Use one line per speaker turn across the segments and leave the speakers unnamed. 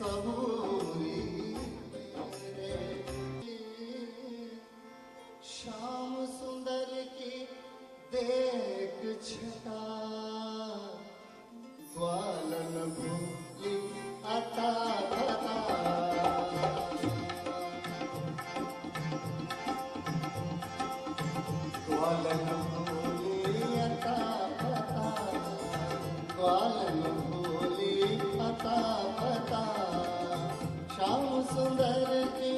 सबूरी श्याम सुंदर की देख छटा ग्वालन भूली अता पता ग्वालन भूली अता पता ग्वालन भूली अता पता श्याम सुंदर की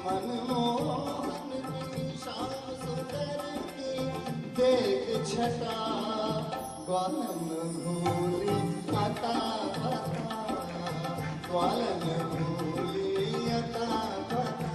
मनमोहन की श्याम सुंदर की देख छटा ग्वालन भूली अता पता ग्वालन भूली अता पता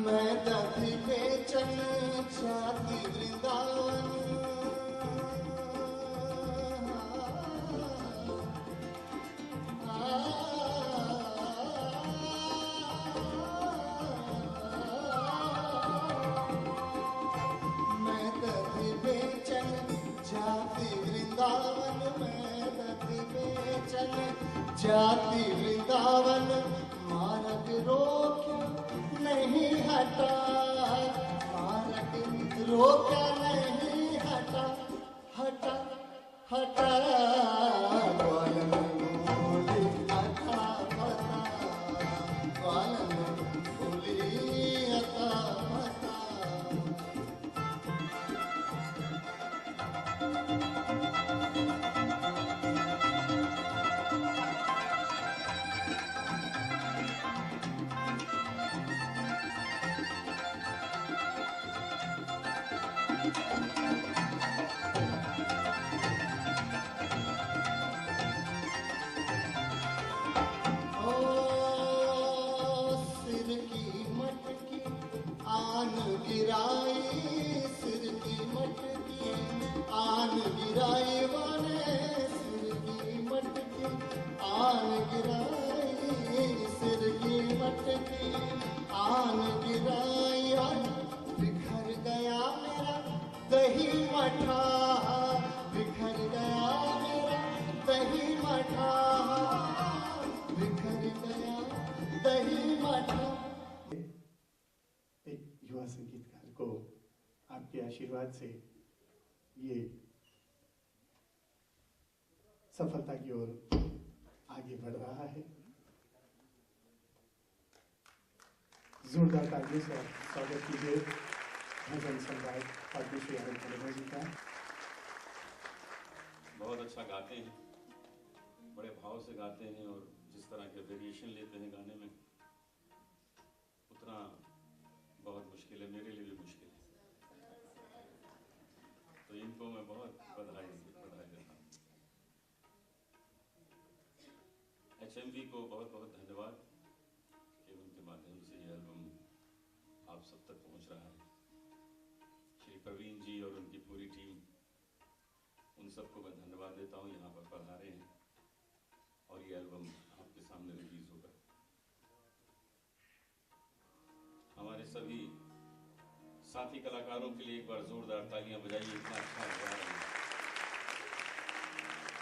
मैं दधि बेचन जाति वृंदावन मैं दधि बेचन जाति वृंदावन मैं दधि बेचन जाति वृंदावन मार्ग रोक्या नहीं हटा मार्ग रोका नहीं हटा हटा हटा ग्वालन भूली अता पता ग्वालन भूली अता पता आन गिराई सिर की मटकी आन गिराई वाले सिर की मटकी आन गिराई सिर की मटकी आन गिराई बिखर गया मेरा दही मठा बिखर गया मेरा दही मठा बिखर गया दही मठा।
एक युवा संगीतकार को आपके आशीर्वाद से ये सफलता की ओर आगे बढ़ रहा है। जोरदार तालियों से स्वागत कीजिए भजन सम्राट पद्मश्री आनंद खलेगा जी का।
बहुत अच्छा गाते हैं, बड़े भाव से गाते हैं और जिस तरह के वेरिएशन लेते हैं गाने में उतना बहुत मुश्किल है, मेरे लिए भी मुश्किल है। तो इनको मैं बहुत बधाई देता हूँ। HMV को बहुत बहुत धन्यवाद कि उनके माध्यम से ये एल्बम आप सब तक पहुंच रहा है। श्री प्रवीण जी और उनकी पूरी टीम, उन सबको मैं धन्यवाद देता हूँ, यहाँ पर पधारे हैं और ये एल्बम आपके सामने रिलीज होगा। हमारे सभी साथी कलाकारों के लिए एक बार जोरदार तालियां बजाइए, इतना अच्छा गा रहे हैं।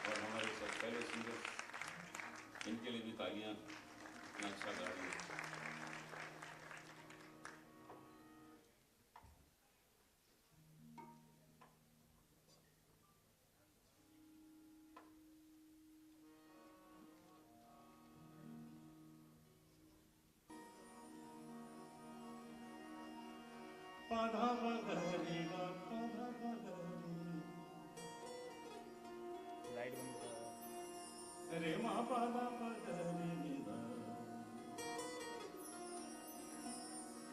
और हमारे सब पहले सिंगर्स, इनके लिए भी तालियां, इतना अच्छा गा रहे हैं।
पधा बगरी गा पधा बगरी
लाइट बंद करो।
रे मा पधा बगरी निदा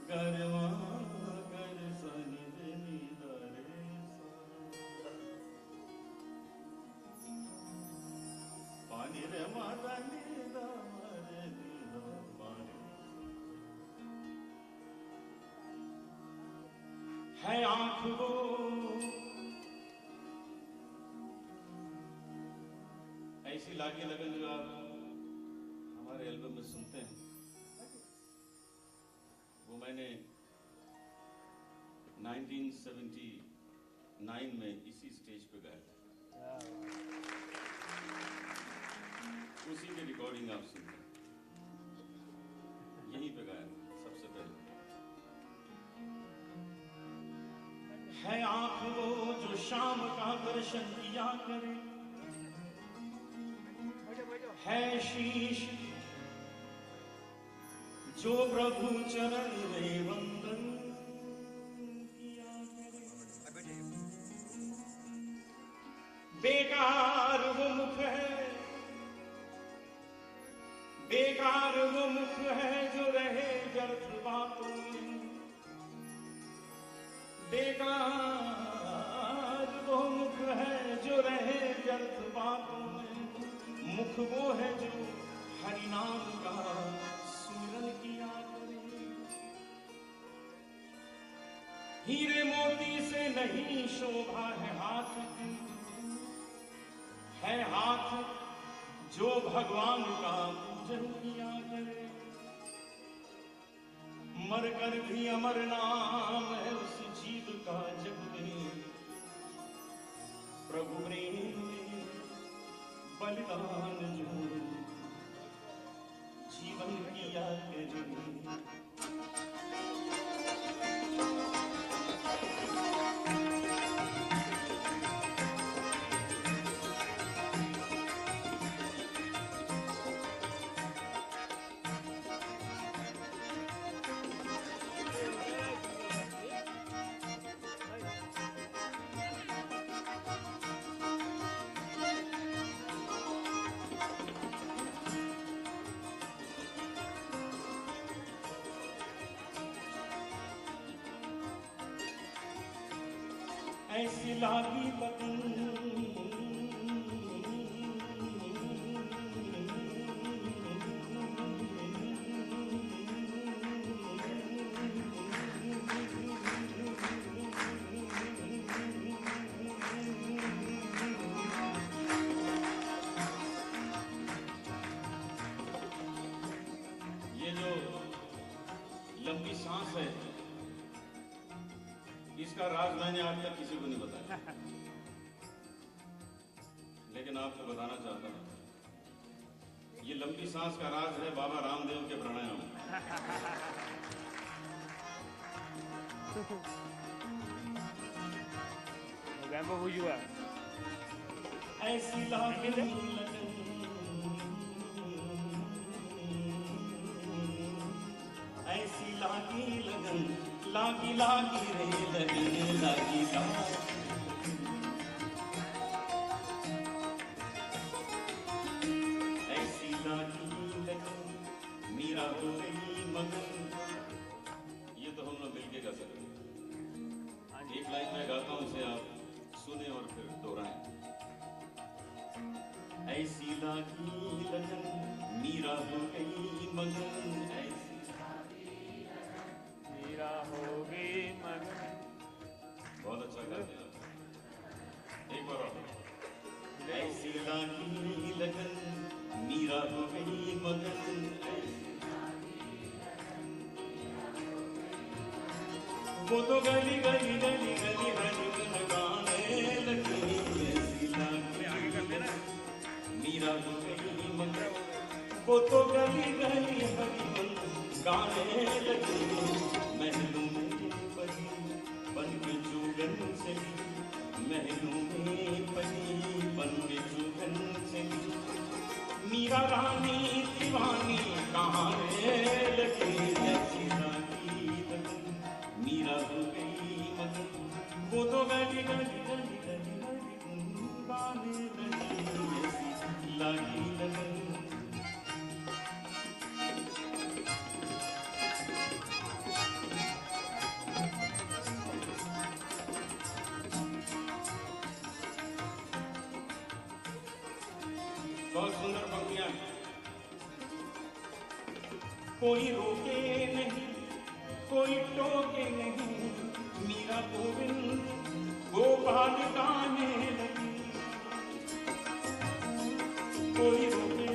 गरवा गर सनि रे निदा रे सा है आंख वो
ऐसी लागी लगन जो आप हमारे एल्बम में सुनते हैं वो मैंने 1979 में इसी स्टेज पे गाया था। उसी की रिकॉर्डिंग आप सुनते हैं, यहीं पे गाया था सबसे पहले।
है आंख वो जो शाम का दर्शन किया करे, है शीश जो प्रभु चरण में वंदन किया करे। बेकार वो मुख है, बेकार वो मुख है जो रहे व्यर्थ बातों में। बेकार वो मुख है जो रहे व्यर्थ बातों में। मुख वो है जो हरि नाम का सुमिरन किया करे। हीरे मोती से नहीं शोभा है हाथ की, है हाथ जो भगवान का पूजन किया करे। मर कर भी अमर नाम है उस जीव का जग में। प्रभु प्रेम में बलिदान जो जीवन किया करे। ऐसी लागी लगन
ये जो लंबी सांस है इसका राज मैंने आज तक किसी को नहीं बताया, लेकिन आपको बताना चाहता हूं ये लंबी सांस का राज है बाबा रामदेव के प्राणायाम।
ऐसी लागी लगन, ऐसी लागी लगन, लागी लागी रे लगन, लागी लागी। ऐसी लागी लगन मीरा हो गई मगन।
ये तो हम लोग मिलके गा सकते हैं। एक लाइन में गाता हूं, उसे आप सुने और फिर दोहराएं।
ऐसी लागी लगन मीरा हो गई मगन। ऐसी
मीरा होगी मगन।
बहुत अच्छा गाते हैं आप। एक बार और।
ऐसी लागी लगन मीरा हो गई मगन। वो तो गली गली गली गली हरि गुण गाने लगी। ऐसी लागी लगन मीरा हो गई मगन। वो तो गली गली हरि गुण गाने लगी। महलों में पली बन के चुगन चली, महलों में पली बन के चुगन चली। मीरा रानी दीवानी कहाँ लगी। ऐसी लागी लगन मीरा हो गई मगन। वो तो गली गली गली गली गली गाने लगी। ऐसी लागी लगन। बहुत सुंदर पंक्तियां हैं। कोई रोके नहीं, कोई टोके नहीं, मीरा गोविंद गोपाल गाने लगी। कोई रोके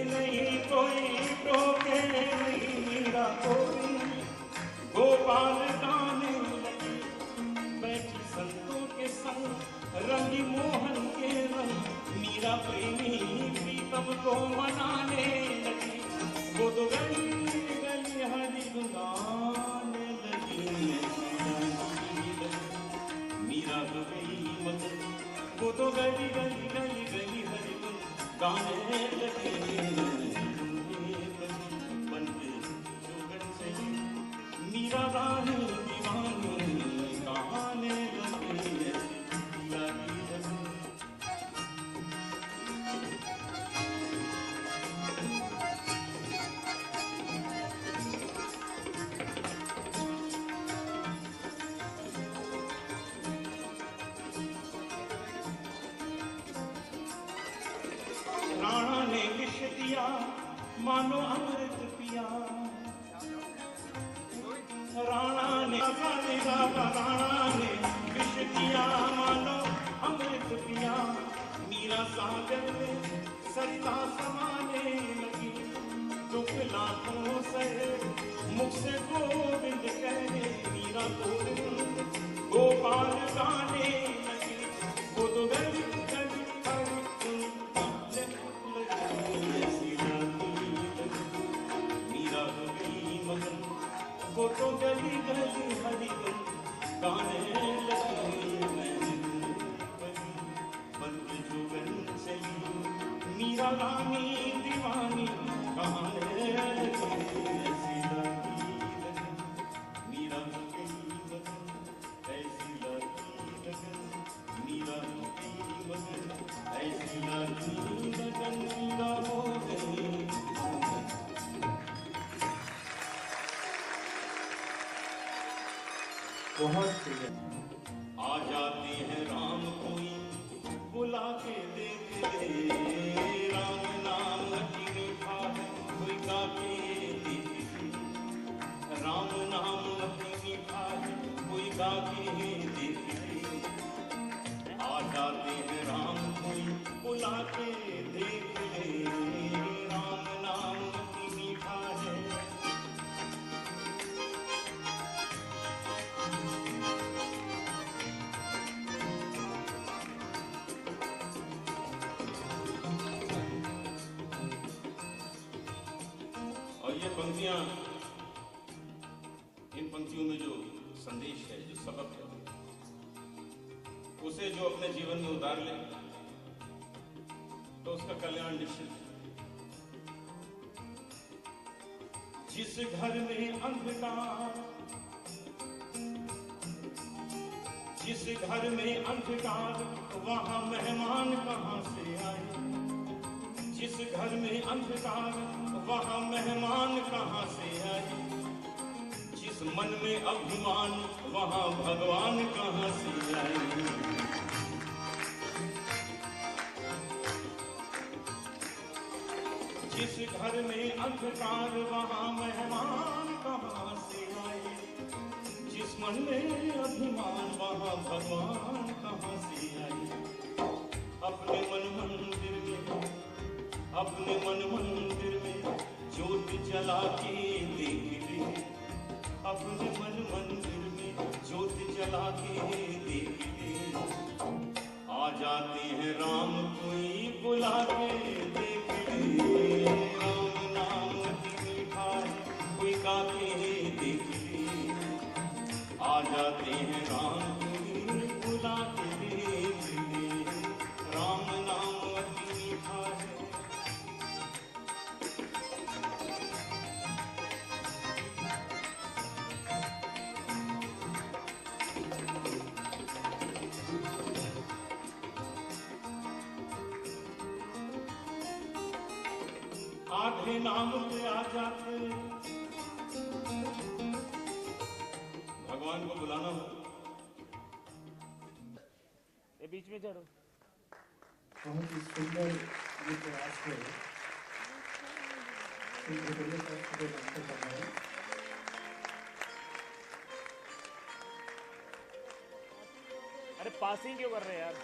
नहीं, कोई टोके नहीं, मीरा गोविंद गोपाल गाने लगी। बैठी संतों के संग रंगी मोहन के रंग, मीरा प्रेमी प्रीतम को मनाने लगी। वो तो गली गली हरि गाने लगी, मीरा तो गई मगर वो तो गली गली गली गली हरि गाने लगी। मीरा रानी दीवानी गाने लगी। राणा ने विष दिया मानो अमृत पिया, राणा ने राणा ने विष दिया मानो अमृत पिया। मीरा सागर में सरिता समाने लगी। दुख लाखों से मुख से गोविंद कहे, मीरा गोविंद गोपाल गाने लगी। वो तो गली गली मीरा तो गई मगन, वो तो गली गली हरि गाने लगी। बंद जुगन चली मीरा रानी दीवानी गाने लगी। मीरा तो गई मगन, ऐसी लगी लगन, मीरा तो गई मगन, ऐसी लगी लगन, मीरा हो गई।
बहुत शुक्रिया।
आ जाते हैं राम कोई बुला के देख ले, राम नाम अति मीठा है कोई गा के देख ले। राम नाम अति मीठा है कोई गा के देख ले। आ जाते हैं राम कोई बुला के देख ले, राम नाम अति मीठा है। और ये पंक्तियां, इन पंक्तियों में जो संदेश है, जो सबक है, उसे जो अपने जीवन में उतार ले तो उसका कल्याण निश्चित है। जिस घर में अंधकार, जिस घर में अंधकार, वहां मेहमान कहां से आए। जिस घर में अंधकार, वहां मेहमान कहां से आए। जिस मन में अभिमान, वहां भगवान कहां से आए। जिस घर में अंधकार, वहां मेहमान कहां से आए। जिस मन में अभिमान, वहां भगवान कहां से आए। अपने मन मंदिर में, अपने मन मंदिर में ज्योत जला के देख ले। अपने मन मंदिर में ज्योत जला के देख ले। आ जाते हैं राम कोई बुला के देख ले, राम नाम अति मीठा है कोई गा के देख ले। आ जाते हैं राम कोई बुला के देख ले, राम नाम अति मीठा है। आधे नाम पे आ जाते
मेहमान को बुलाना हो।
ये बीच में चढ़ो।
बहुत ही सुंदर ये प्रयास है
अरे पासिंग क्यों कर रहे हैं यार?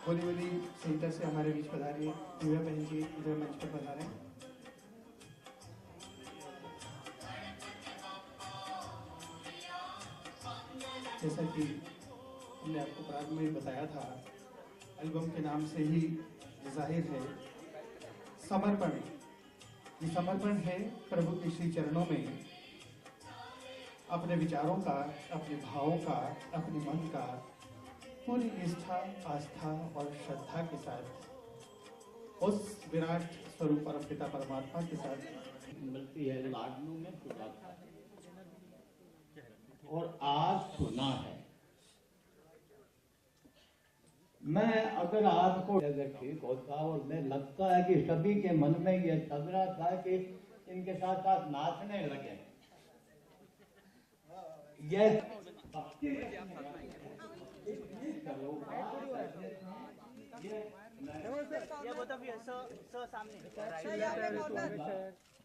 बोलीवली सेंटर से हमारे बीच पधारे दिव्या बहन जी इधर मंच पर पधारे। जैसा कि हमने आपको प्रारंभ में बताया था, एल्बम के नाम से ही जाहिर है समर्पण। ये समर्पण है प्रभु के श्री चरणों में अपने विचारों का, अपने भावों का, अपने मन का पूरी निष्ठा, आस्था और श्रद्धा के साथ उस विराट स्वरूप परमपिता परमात्मा के साथ
मिलती है लाडनू में सुना था और आज सुना है। मैं अगर आपको अगर ठीक होता और मैं लगता है कि सभी के मन में ये चल रहा था कि इनके साथ साथ नाचने लगे। ये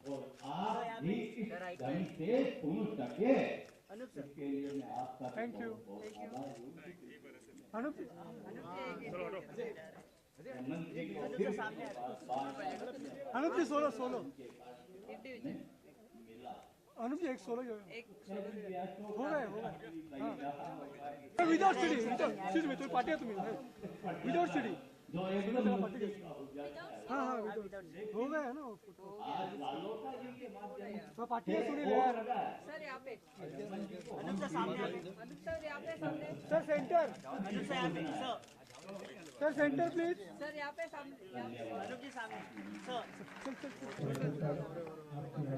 और आप भी इस ढंग से सुन सके इसके लिए मैं आपका thank you
Anup ji solo solo Anup ji एक सोलो हो गए विदाउट सीडी में तो पार्टी है तुम्हें विदाउट सीडी हाँ हाँ हो गया है ना फोटो पार्टी है सुनी यार
सर यहाँ पे
sir centre sir centre please
sir यहाँ पे सामने अनुप जी सामने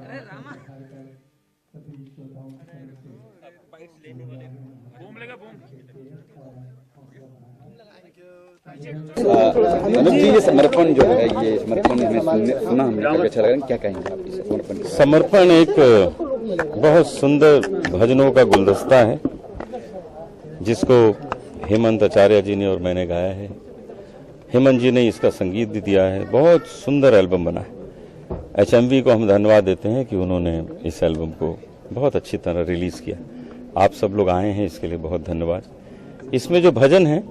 अरे रामा
बूम लेगा बूम।
अनुप जी ये समर्पण जो है, ये समर्पण हमें सुना हमने काफी अच्छा लगा, क्या कहेंगे आप इस समर्पण?
समर्पण एक बहुत सुंदर भजनों का गुलदस्ता है जिसको हेमंत आचार्य जी ने और मैंने गाया है। हेमंत जी ने इसका संगीत भी दिया है। बहुत सुंदर एल्बम बना है। HMV को हम धन्यवाद देते हैं कि उन्होंने इस एल्बम को बहुत अच्छी तरह रिलीज किया। आप सब लोग आए हैं, इसके लिए बहुत धन्यवाद। इसमें जो भजन हैं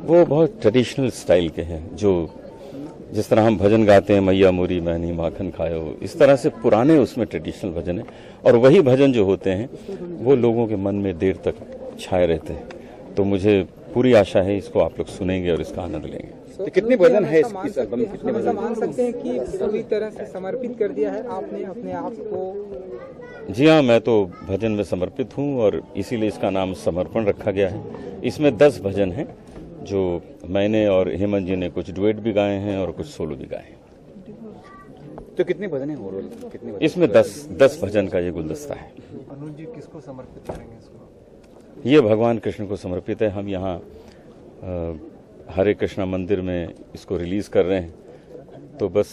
वो बहुत ट्रेडिशनल स्टाइल के हैं, जो जिस तरह हम भजन गाते हैं, मैया मोरी मैनी माखन खायो, इस तरह से पुराने उसमें ट्रेडिशनल भजन है। और वही भजन जो होते हैं वो लोगों के मन में देर तक छाए रहते हैं। तो मुझे पूरी आशा है इसको आप लोग सुनेंगे और इसका आनंद लेंगे।
तो कितने भजन है इस एल्बम में? कितने भजन
मान सकते हैं कि पूरी तरह से समर्पित कर दिया है आपने अपने आप को?
जी हाँ, मैं तो भजन में समर्पित हूँ और इसीलिए इसका नाम समर्पण रखा गया है। इसमें 10 भजन हैं जो मैंने और हेमंत जी ने कुछ डुएट भी गाए हैं और कुछ सोलो भी गाए हैं।
तो कितने भजन है ओवरऑल? कितने भजन?
इसमें 10 भजन का ये गुलदस्ता है।
अनुज जी किसको समर्पित करेंगे इसको?
ये भगवान कृष्ण को समर्पित है। हम यहाँ हरे कृष्णा मंदिर में इसको रिलीज कर रहे हैं, तो बस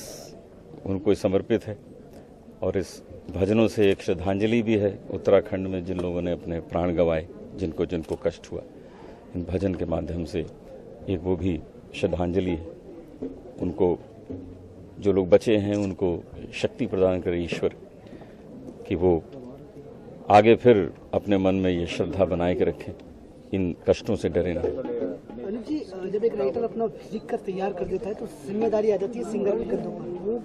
उनको समर्पित है। और इस भजनों से एक श्रद्धांजलि भी है उत्तराखंड में जिन लोगों ने अपने प्राण गंवाए, जिनको जिनको कष्ट हुआ। इन भजन के माध्यम से एक वो भी श्रद्धांजलि है। उनको, जो लोग बचे हैं, उनको शक्ति प्रदान करे ईश्वर कि वो आगे फिर अपने मन में ये श्रद्धा बनाए के रखें, इन कष्टों से डरे ना।
अनुज जी, जब एक राइटर अपना लिख कर तैयार कर देता है तो जिम्मेदारी आ जाती है सिंगर के कंधों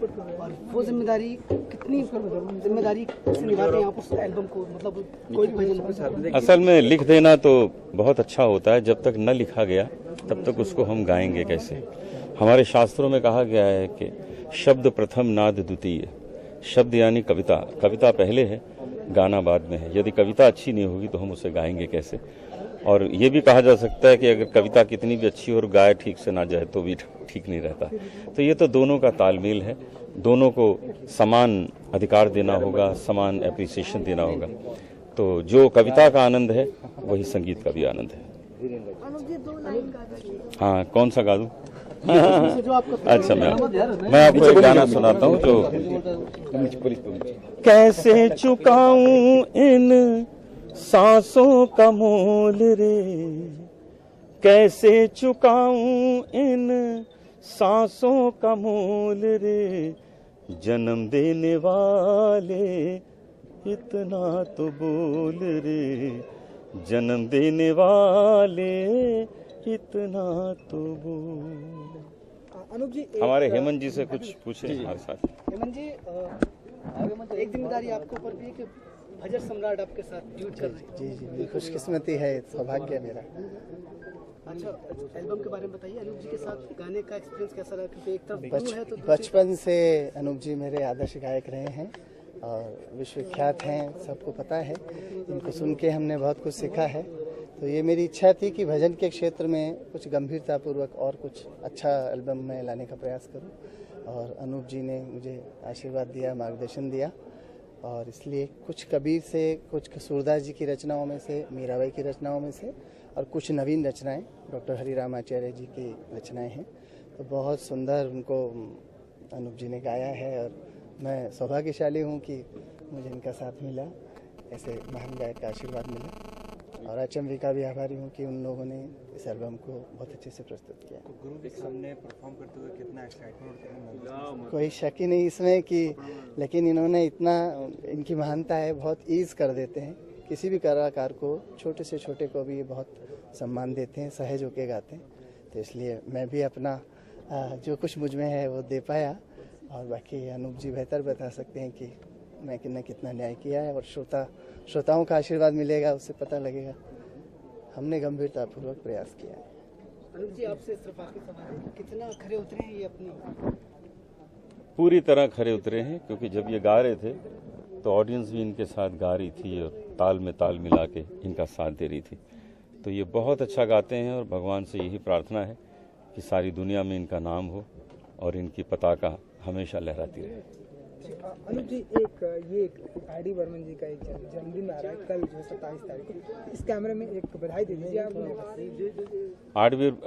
पर, और वो जिम्मेदारी कितनी जिम्मेदारी से निभाते हैं आप उस एल्बम को? मतलब कोई भी भजन
असल में लिख देना तो बहुत अच्छा होता है, जब तक न लिखा गया तब तक उसको हम गाएंगे कैसे? हमारे शास्त्रों में कहा गया है कि शब्द प्रथम नाद द्वितीय। शब्द यानी कविता, कविता पहले है, गाना बाद में है। यदि कविता अच्छी नहीं होगी तो हम उसे गाएंगे कैसे? और ये भी कहा जा सकता है कि अगर कविता कितनी भी अच्छी हो और गाय ठीक से ना जाए तो भी ठीक नहीं रहता। तो ये तो दोनों का तालमेल है, दोनों को समान अधिकार देना होगा, समान एप्रिसिएशन देना होगा। तो जो कविता का आनंद है वही संगीत का भी आनंद है। हाँ, कौन सा गा दूं? अच्छा, मैं आपको एक गाना सुनाता हूँ जो कैसे चुकाऊं इन सांसों का मोल रे, कैसे चुकाऊं इन सांसों का मोल रे, जन्म देने वाले इतना तो बोल रे, जन्म देने वाले इतना तो बोल।
अनूप जी,
हमारे हेमंत जी से कुछ पूछे हमारे साथ।
हेमंत जी, एक जिम्मेदारी आपके ऊपर भी है कि भजन सम्राट आपके साथ ड्यूट कर रहे हैं।
जी जी, मेरी खुशकिस्मती है, सौभाग्य है मेरा।
अच्छा, एल्बम के बारे में बताइए, अनूप जी के साथ गाने का एक्सपीरियंस कैसा रहा? क्योंकि एक तरफ ब्लू है तो
बचपन से अनूप जी मेरे आदर्श गायक रहे हैं और विश्वविख्यात हैं, सबको पता है। इनको सुन के हमने बहुत कुछ सीखा है। तो ये मेरी इच्छा थी कि भजन के क्षेत्र में कुछ गंभीरतापूर्वक और कुछ अच्छा एल्बम में लाने का प्रयास करूं, और अनूप जी ने मुझे आशीर्वाद दिया, मार्गदर्शन दिया। और इसलिए कुछ कबीर से, कुछ सूरदास जी की रचनाओं में से, मीराबाई की रचनाओं में से, और कुछ नवीन रचनाएं डॉक्टर हरिराम आचार्य जी की रचनाएं हैं। तो बहुत सुंदर उनको अनूप जी ने गाया है और मैं सौभाग्यशाली हूं कि मुझे इनका साथ मिला, ऐसे महान गायक का आशीर्वाद मिला। और HMV का भी आभारी हूं कि उन लोगों ने इस एल्बम को बहुत अच्छे से प्रस्तुत किया।
गुरु के सामने परफॉर्म करते हुए कितना एक्साइटमेंट?
कोई शक ही नहीं इसमें कि, लेकिन इन्होंने इतना, इनकी महानता है, बहुत ईज कर देते हैं किसी भी कलाकार को, छोटे से छोटे को भी ये बहुत सम्मान देते हैं, सहज होके गाते हैं। तो इसलिए मैं भी अपना जो कुछ मुझ में है वो दे पाया, और बाकी अनूप जी बेहतर बता सकते हैं कि मैं कितना न्याय किया है, और श्रोताओं का आशीर्वाद मिलेगा, उससे पता लगेगा। हमने गंभीरतापूर्वक प्रयास किया है।
अनूप जी, आपसे सिर्फ आखिरी सवाल है, कितना खरे उतरे हैं ये अपनी?
पूरी तरह खरे उतरे हैं, क्योंकि जब ये गा रहे थे तो ऑडियंस भी इनके साथ गा रही थी और ताल में ताल मिला के इनका साथ दे रही थी। तो ये बहुत अच्छा गाते हैं और भगवान से यही प्रार्थना है कि सारी दुनिया में इनका नाम हो और इनकी पताका हमेशा लहराती रहे।
अनूप जी, एक आर.डी. बर्मन जी का एक जन्मदिन आ रहा है कल, जो 27 तारीख को। इस कैमरे में एक बधाई दे दीजिए आप।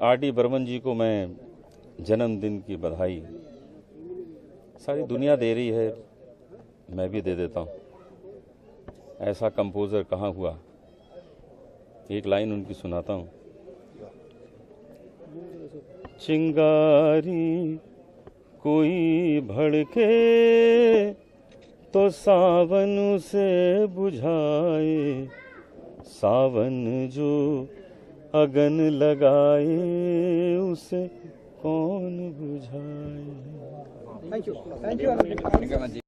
आर.डी. बर्मन जी को मैं जन्मदिन की बधाई सारी दुनिया दे रही है, मैं भी दे देता हूँ। ऐसा कंपोजर कहाँ हुआ, एक लाइन उनकी सुनाता हूँ। चिंगारी कोई भड़के तो सावन उसे बुझाए, सावन जो अगन लगाए उसे कौन बुझाए।
Thank you.